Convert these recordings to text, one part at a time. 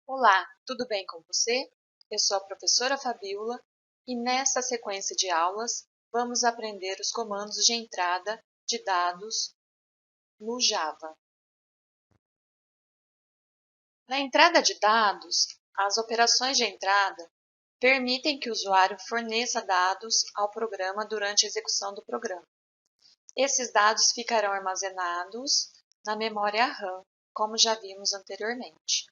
Olá, tudo bem com você? Eu sou a professora Fabiola e nesta sequência de aulas vamos aprender os comandos de entrada de dados no Java. Na entrada de dados, as operações de entrada permitem que o usuário forneça dados ao programa durante a execução do programa. Esses dados ficarão armazenados na memória RAM, como já vimos anteriormente.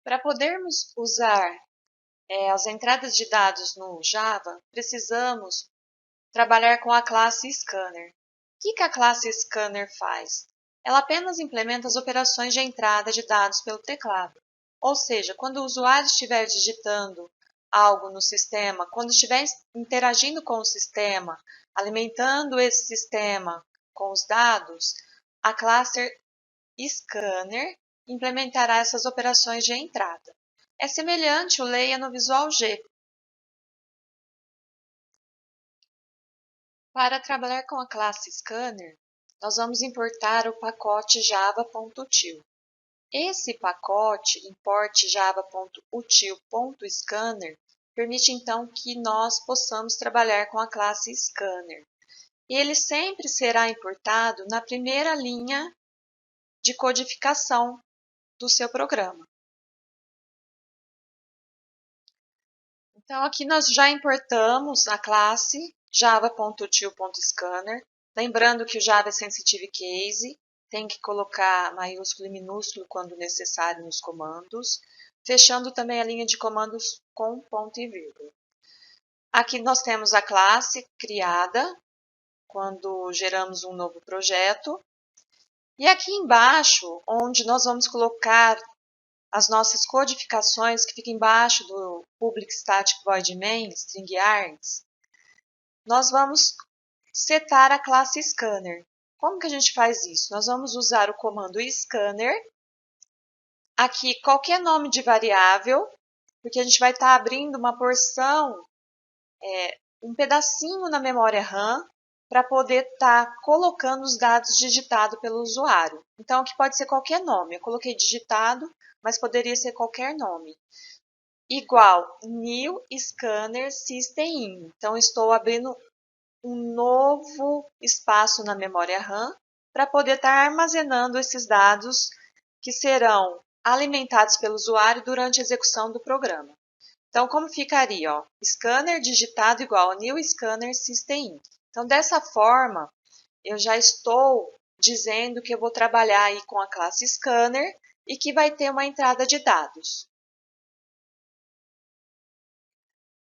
Para podermos usar as entradas de dados no Java, precisamos trabalhar com a classe Scanner. O que a classe Scanner faz? Ela apenas implementa as operações de entrada de dados pelo teclado. Ou seja, quando o usuário estiver digitando algo no sistema, quando estiver interagindo com o sistema, alimentando esse sistema com os dados, a classe Scanner implementará essas operações de entrada. É semelhante o leia no Visual G. Para trabalhar com a classe Scanner, nós vamos importar o pacote java.util. Esse pacote, import java.util.scanner, permite então que nós possamos trabalhar com a classe Scanner. E ele sempre será importado na primeira linha de codificação do seu programa. Então, aqui nós já importamos a classe java.util.scanner. Lembrando que o Java é Sensitive Case, tem que colocar maiúsculo e minúsculo quando necessário nos comandos, fechando também a linha de comandos com ponto e vírgula. Aqui nós temos a classe criada quando geramos um novo projeto. E aqui embaixo, onde nós vamos colocar as nossas codificações, que fica embaixo do public static void main, string args, nós vamos setar a classe Scanner. Como que a gente faz isso? Nós vamos usar o comando scanner, aqui qualquer nome de variável, porque a gente vai estar abrindo uma porção, um pedacinho na memória RAM, para poder estar colocando os dados digitados pelo usuário. Então, aqui pode ser qualquer nome. Eu coloquei digitado, mas poderia ser qualquer nome. Igual new scanner system in. Então, estou abrindo um novo espaço na memória RAM para poder estar armazenando esses dados que serão alimentados pelo usuário durante a execução do programa. Então, como ficaria? Ó, scanner digitado igual a new scanner system in. Então, dessa forma, eu já estou dizendo que eu vou trabalhar aí com a classe scanner e que vai ter uma entrada de dados.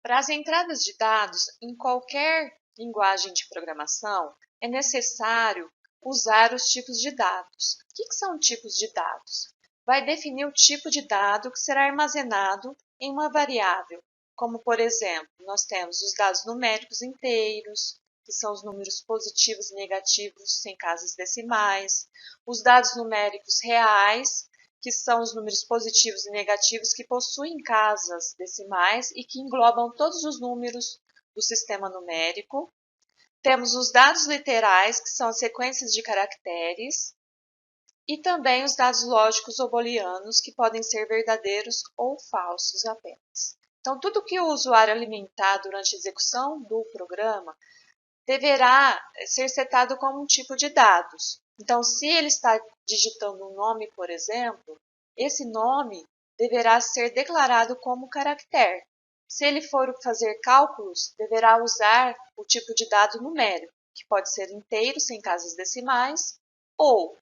Para as entradas de dados em qualquer linguagem de programação, é necessário usar os tipos de dados. O que são tipos de dados? Vai definir o tipo de dado que será armazenado em uma variável, como, por exemplo, nós temos os dados numéricos inteiros, que são os números positivos e negativos sem casas decimais, os dados numéricos reais, que são os números positivos e negativos que possuem casas decimais e que englobam todos os números do sistema numérico. Temos os dados literais, que são as sequências de caracteres, e também os dados lógicos ou booleanos, que podem ser verdadeiros ou falsos apenas. Então, tudo que o usuário alimentar durante a execução do programa deverá ser setado como um tipo de dados. Então, se ele está digitando um nome, por exemplo, esse nome deverá ser declarado como caractere. Se ele for fazer cálculos, deverá usar o tipo de dado numérico, que pode ser inteiro, sem casas decimais, ou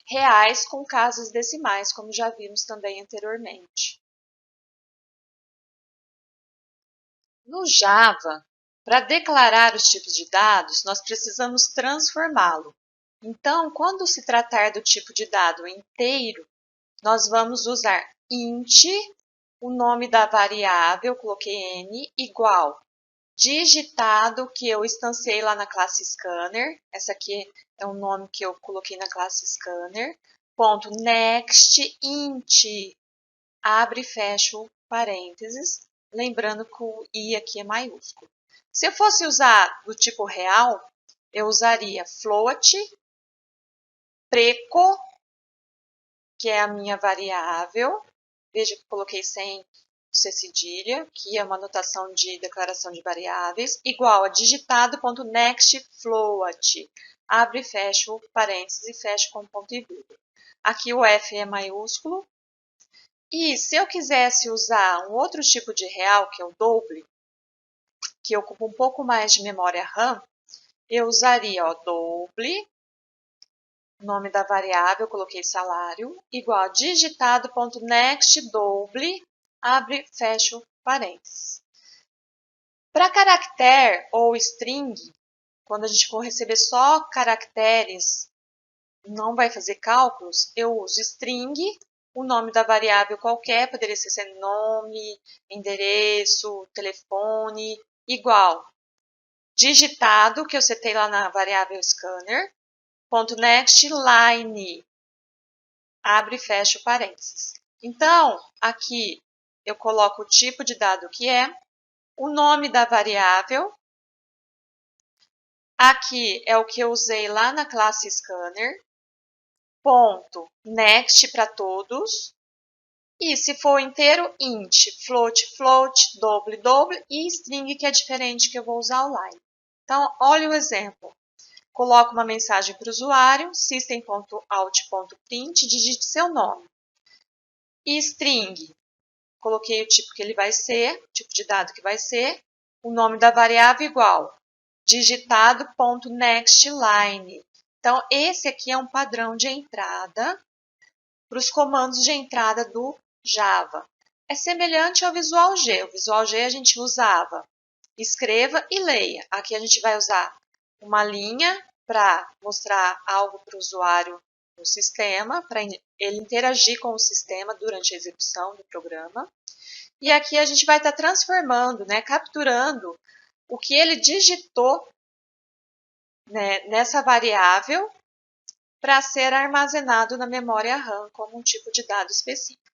reais com casas decimais, como já vimos também anteriormente. No Java, para declarar os tipos de dados, nós precisamos transformá-lo. Então, quando se tratar do tipo de dado inteiro, nós vamos usar int, o nome da variável, coloquei n, igual digitado, que eu instanciei lá na classe scanner. Essa aqui é o nome que eu coloquei na classe scanner. Ponto next int, abre e fecha o parênteses, lembrando que o i aqui é maiúsculo. Se eu fosse usar do tipo real, eu usaria float, preco, que é a minha variável. Veja que coloquei sem C cedilha, que é uma notação de declaração de variáveis, igual a digitado.nextFloat. Abre e fecha o parênteses e fecha com ponto e vírgula. Aqui o F é maiúsculo. E se eu quisesse usar um outro tipo de real, que é o double, que ocupa um pouco mais de memória RAM, eu usaria double, nome da variável, coloquei salário, igual a digitado.nextDouble, abre, fecha parênteses. Para caractere ou string, quando a gente for receber só caracteres, não vai fazer cálculos, eu uso string, o nome da variável qualquer, poderia ser nome, endereço, telefone, igual digitado, que eu setei lá na variável scanner, .nextLine, abre e fecha o parênteses. Então, aqui eu coloco o tipo de dado que é, o nome da variável, aqui é o que eu usei lá na classe scanner, ponto next para todos, e se for inteiro, int, float, float, double, double, e string, que é diferente, que eu vou usar o line. Então, olha o exemplo. Coloco uma mensagem para o usuário, system.out.print, digite seu nome. E string, coloquei o tipo que ele vai ser, tipo de dado que vai ser, o nome da variável igual, digitado.nextLine. Então, esse aqui é um padrão de entrada para os comandos de entrada do Java. É semelhante ao Visual G. O Visual G a gente usava escreva e leia. Aqui a gente vai usar uma linha para mostrar algo para o usuário no sistema, para ele interagir com o sistema durante a execução do programa. E aqui a gente vai estar transformando, capturando o que ele digitou, nessa variável para ser armazenado na memória RAM como um tipo de dado específico.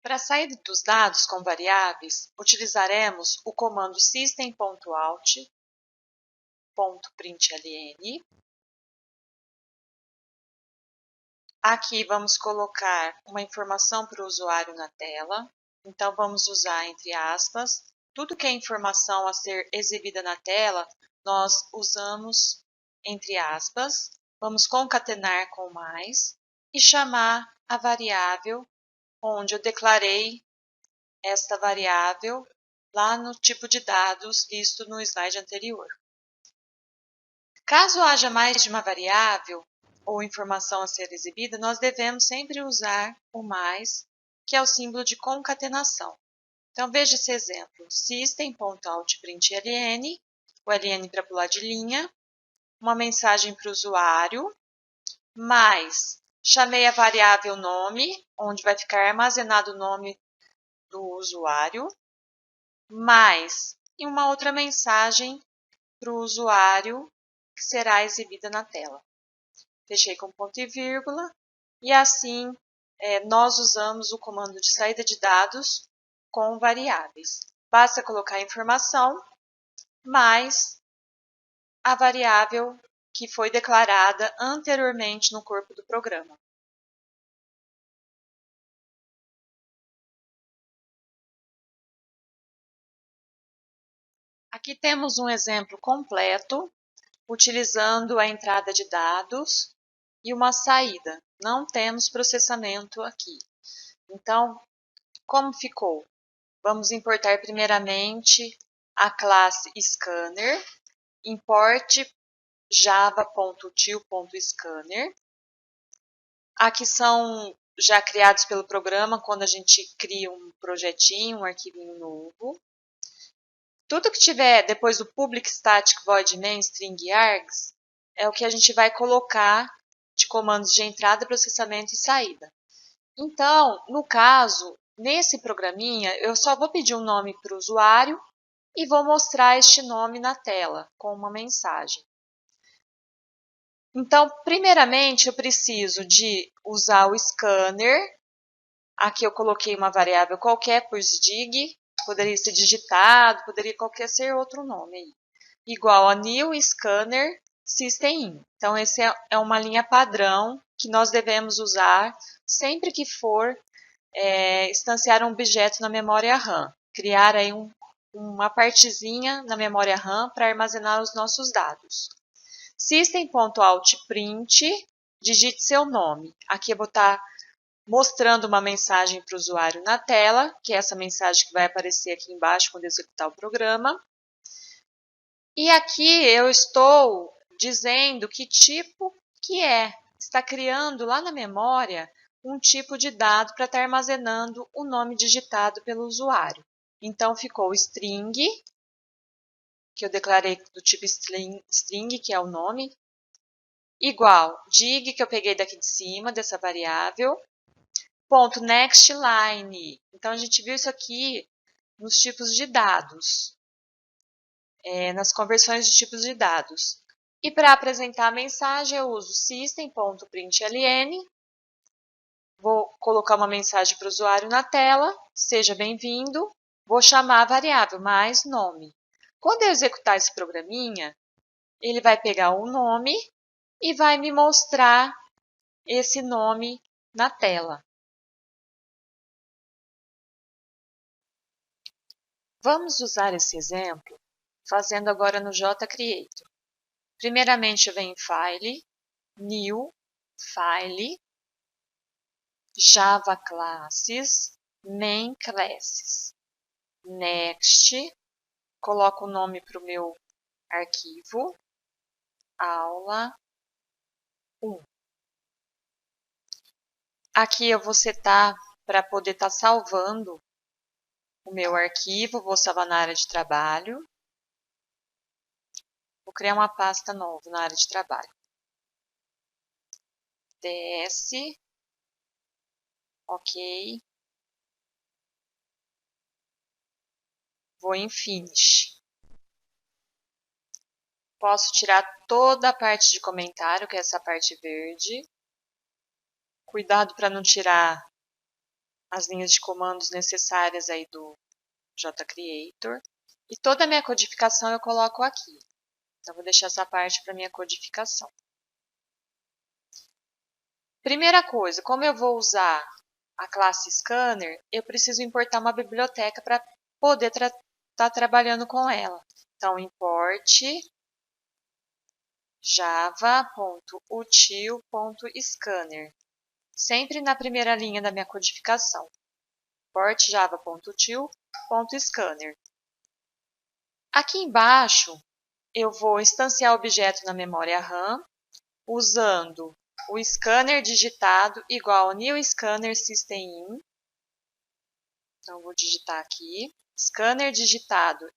Para sair dos dados com variáveis, utilizaremos o comando system.out.println. Aqui vamos colocar uma informação para o usuário na tela. Então, vamos usar entre aspas. Tudo que é informação a ser exibida na tela, nós usamos entre aspas. Vamos concatenar com mais e chamar a variável onde eu declarei esta variável lá no tipo de dados visto no slide anterior. Caso haja mais de uma variável ou informação a ser exibida, nós devemos sempre usar o mais, que é o símbolo de concatenação. Então, veja esse exemplo. System.out.println, o ln para pular de linha, uma mensagem para o usuário, mais, chamei a variável nome, onde vai ficar armazenado o nome do usuário, mais, e uma outra mensagem para o usuário que será exibida na tela. Fechei com ponto e vírgula, e assim nós usamos o comando de saída de dados com variáveis. Basta colocar a informação mais a variável que foi declarada anteriormente no corpo do programa. Aqui temos um exemplo completo, utilizando a entrada de dados e uma saída. Não temos processamento aqui. Então, como ficou? Vamos importar primeiramente a classe scanner, import java.util.scanner. Aqui são já criados pelo programa quando a gente cria um projetinho, um arquivinho novo. Tudo que tiver depois do public static void main string args é o que a gente vai colocar de comandos de entrada, processamento e saída. Então, no caso, nesse programinha, eu só vou pedir um nome para o usuário e vou mostrar este nome na tela com uma mensagem. Então, primeiramente, eu preciso de usar o scanner. Aqui eu coloquei uma variável qualquer por sdig, poderia ser digitado, poderia qualquer ser outro nome aí. Igual a new scanner system-in. Então, essa é uma linha padrão que nós devemos usar sempre que for instanciar um objeto na memória RAM. Criar aí uma partezinha na memória RAM para armazenar os nossos dados. System.out.print, digite seu nome. Aqui eu vou estar mostrando uma mensagem para o usuário na tela, que é essa mensagem que vai aparecer aqui embaixo quando executar o programa. E aqui eu estou dizendo que tipo que é. Está criando lá na memória um tipo de dado para estar armazenando o nome digitado pelo usuário. Então, ficou string, que eu declarei do tipo string, que é o nome, igual dig, que eu peguei daqui de cima, dessa variável, ponto next line. Então, a gente viu isso aqui nos tipos de dados, nas conversões de tipos de dados. E para apresentar a mensagem, eu uso system.println. Vou colocar uma mensagem para o usuário na tela, seja bem-vindo. Vou chamar a variável mais nome. Quando eu executar esse programinha, ele vai pegar o nome e vai me mostrar esse nome na tela. Vamos usar esse exemplo fazendo agora no JCreator. Primeiramente, eu venho em File, New, File, Java Classes, Main Classes. Next, coloco o nome para o meu arquivo, aula 1. Aqui eu vou setar para poder estar salvando o meu arquivo, vou salvar na área de trabalho. Vou criar uma pasta nova na área de trabalho. DS, ok. Vou em Finish. Posso tirar toda a parte de comentário, que é essa parte verde. Cuidado para não tirar as linhas de comandos necessárias aí do JCreator. E toda a minha codificação eu coloco aqui. Então, vou deixar essa parte para minha codificação. Primeira coisa, como eu vou usar a classe Scanner, eu preciso importar uma biblioteca para poder estar trabalhando com ela. Então, import java.util.scanner. Sempre na primeira linha da minha codificação. Import java.util.scanner. Aqui embaixo, eu vou instanciar o objeto na memória RAM, usando o scanner digitado igual new scanner system-in. Então, vou digitar aqui, scanner digitado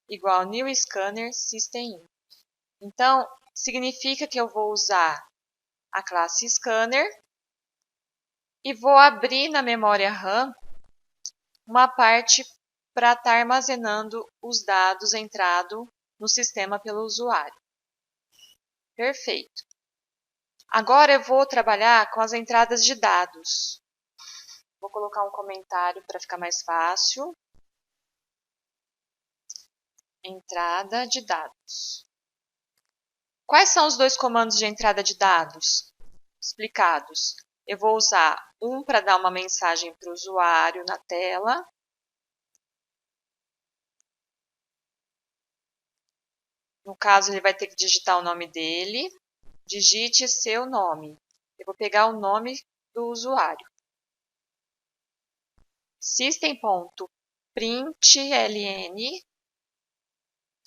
igual new scanner system-in. Então, significa que eu vou usar a classe scanner e vou abrir na memória RAM uma parte para estar armazenando os dados entrados no sistema pelo usuário. Perfeito. Agora eu vou trabalhar com as entradas de dados. Vou colocar um comentário para ficar mais fácil. Entrada de dados. Quais são os dois comandos de entrada de dados explicados? Eu vou usar um para dar uma mensagem para o usuário na tela. No caso, ele vai ter que digitar o nome dele. Digite seu nome. Eu vou pegar o nome do usuário. System.println,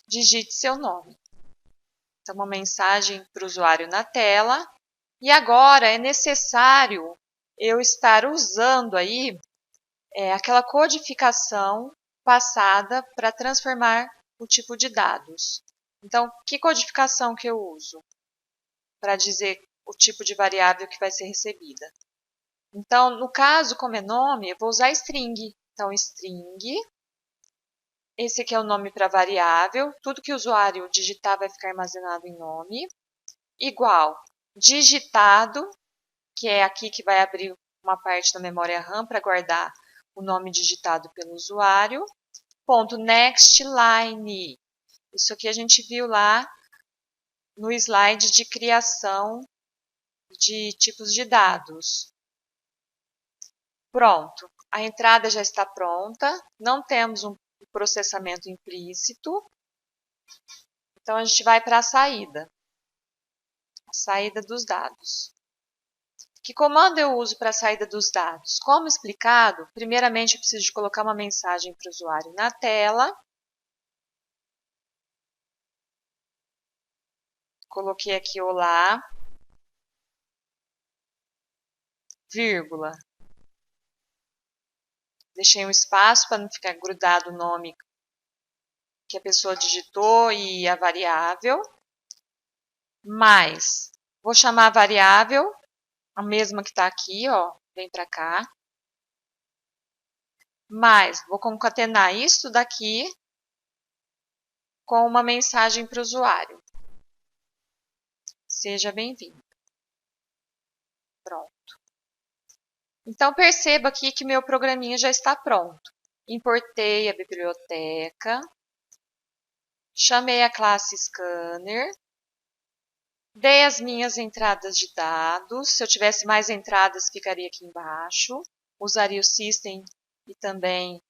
digite seu nome. Então, uma mensagem para o usuário na tela. E agora é necessário eu estar usando aí aquela codificação passada para transformar o tipo de dados. Então, que codificação que eu uso para dizer o tipo de variável que vai ser recebida? Então, no caso, como é nome, eu vou usar string. Então, string, esse aqui é o nome para a variável, tudo que o usuário digitar vai ficar armazenado em nome, igual digitado, que é aqui que vai abrir uma parte da memória RAM para guardar o nome digitado pelo usuário, ponto next line. Isso aqui a gente viu lá no slide de criação de tipos de dados. Pronto, a entrada já está pronta, não temos um processamento implícito, então a gente vai para a saída dos dados. Que comando eu uso para a saída dos dados? Como explicado, primeiramente eu preciso de colocar uma mensagem para o usuário na tela. Coloquei aqui olá, vírgula. Deixei um espaço para não ficar grudado o nome que a pessoa digitou e a variável. Mais, vou chamar a variável, a mesma que está aqui, ó, vem para cá. Mais, vou concatenar isso daqui com uma mensagem para o usuário. Seja bem-vindo. Pronto. Então, perceba aqui que meu programinha já está pronto. Importei a biblioteca, chamei a classe Scanner, dei as minhas entradas de dados. Se eu tivesse mais entradas, ficaria aqui embaixo. Usaria o System e também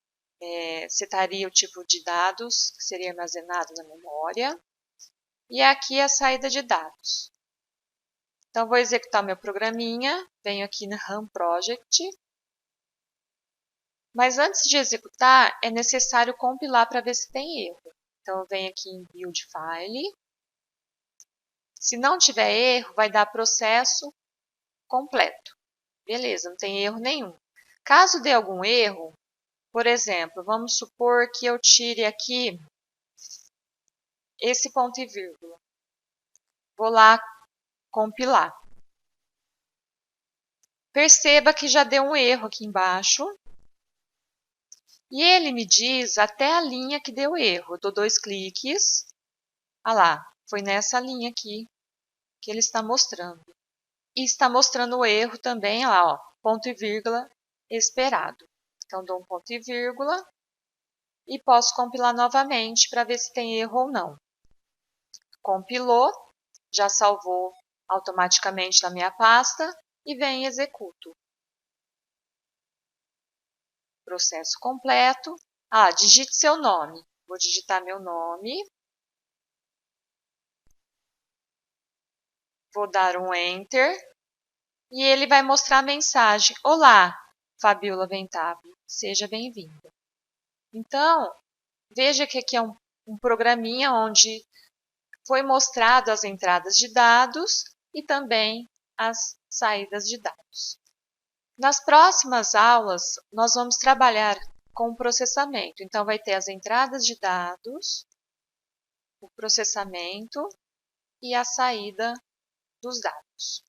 setaria o tipo de dados que seria armazenado na memória. E aqui a saída de dados. Então, vou executar meu programinha. Venho aqui no Run Project. Mas antes de executar, é necessário compilar para ver se tem erro. Então, eu venho aqui em Build File. Se não tiver erro, vai dar processo completo. Beleza, não tem erro nenhum. Caso dê algum erro, por exemplo, vamos supor que eu tire aqui esse ponto e vírgula. Vou lá compilar. Perceba que já deu um erro aqui embaixo. E ele me diz até a linha que deu erro. Eu dou 2 cliques. Ah lá, foi nessa linha aqui que ele está mostrando. E está mostrando o erro também, lá, ó, ponto e vírgula esperado. Então, dou um ponto e vírgula e posso compilar novamente para ver se tem erro ou não. Compilou, já salvou automaticamente na minha pasta e vem e executo. Processo completo. Ah, digite seu nome. Vou digitar meu nome. Vou dar um Enter. E ele vai mostrar a mensagem. Olá, Fabiola Ventável. Seja bem-vinda. Então, veja que aqui é um programinha onde foi mostrado as entradas de dados e também as saídas de dados. Nas próximas aulas, nós vamos trabalhar com o processamento. Então, vai ter as entradas de dados, o processamento e a saída dos dados.